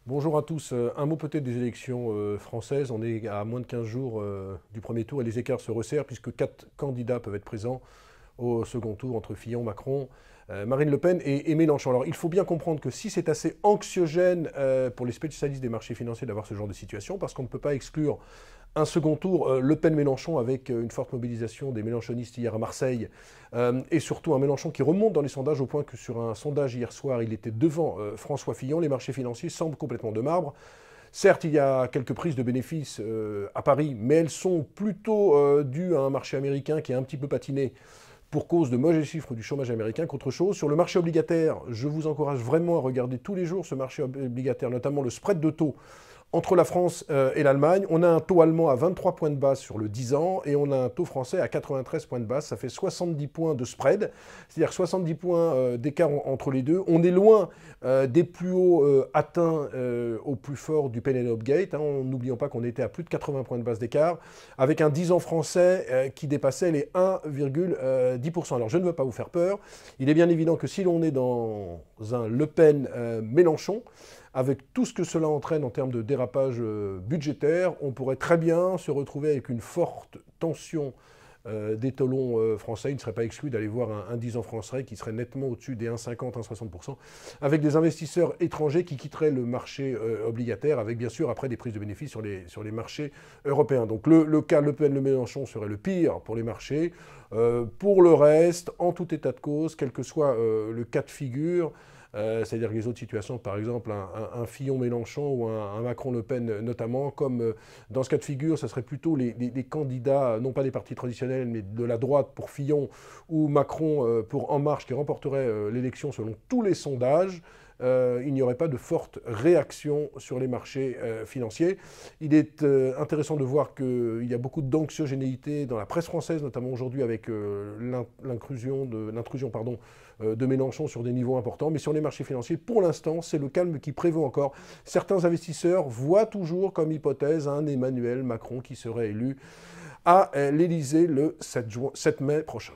Bonjour à tous. Un mot peut-être des élections françaises. On est à moins de 15 jours du premier tour et les écarts se resserrent puisque 4 candidats peuvent être présents au second tour entre Fillon, Macron, Marine Le Pen et Mélenchon. Alors il faut bien comprendre que si c'est assez anxiogène pour les spécialistes des marchés financiers d'avoir ce genre de situation, parce qu'on ne peut pas exclure un second tour Le Pen-Mélenchon avec une forte mobilisation des mélenchonistes hier à Marseille et surtout un Mélenchon qui remonte dans les sondages au point que sur un sondage hier soir il était devant François Fillon. Les marchés financiers semblent complètement de marbre. Certes, il y a quelques prises de bénéfices à Paris, mais elles sont plutôt dues à un marché américain qui est un petit peu patiné pour cause de mauvais chiffres du chômage américain qu'autre chose. Sur le marché obligataire, je vous encourage vraiment à regarder tous les jours ce marché obligataire, notamment le spread de taux entre la France et l'Allemagne. On a un taux allemand à 23 points de base sur le 10 ans et on a un taux français à 93 points de base. Ça fait 70 points de spread, c'est-à-dire 70 points d'écart entre les deux. On est loin des plus hauts atteints au plus fort du Penelope Gate. N'oublions pas qu'on était à plus de 80 points de base d'écart, avec un 10 ans français qui dépassait les 1,10%. Alors je ne veux pas vous faire peur. Il est bien évident que si l'on est dans un Le Pen-Mélenchon, avec tout ce que cela entraîne en termes de dérapage budgétaire, on pourrait très bien se retrouver avec une forte tension des talons français. Il ne serait pas exclu d'aller voir un 10 ans français qui serait nettement au-dessus des 1,50, 1,60%, avec des investisseurs étrangers qui quitteraient le marché obligataire, avec bien sûr après des prises de bénéfices sur les marchés européens. Donc le cas Le Pen-Le Mélenchon serait le pire pour les marchés. Pour le reste, en tout état de cause, quel que soit le cas de figure, c'est-à-dire les autres situations, par exemple un Fillon-Mélenchon ou un Macron-Le Pen notamment, comme dans ce cas de figure, ce serait plutôt les candidats, non pas des partis traditionnels, mais de la droite pour Fillon ou Macron pour En Marche qui remporterait l'élection selon tous les sondages. Il n'y aurait pas de forte réaction sur les marchés financiers. Il est intéressant de voir qu'il y a beaucoup d'anxiogénéité dans la presse française, notamment aujourd'hui avec l'intrusion de Mélenchon sur des niveaux importants. Mais sur les marchés financiers, pour l'instant, c'est le calme qui prévaut encore. Certains investisseurs voient toujours comme hypothèse un Emmanuel Macron qui serait élu à l'Élysée le 7 mai prochain.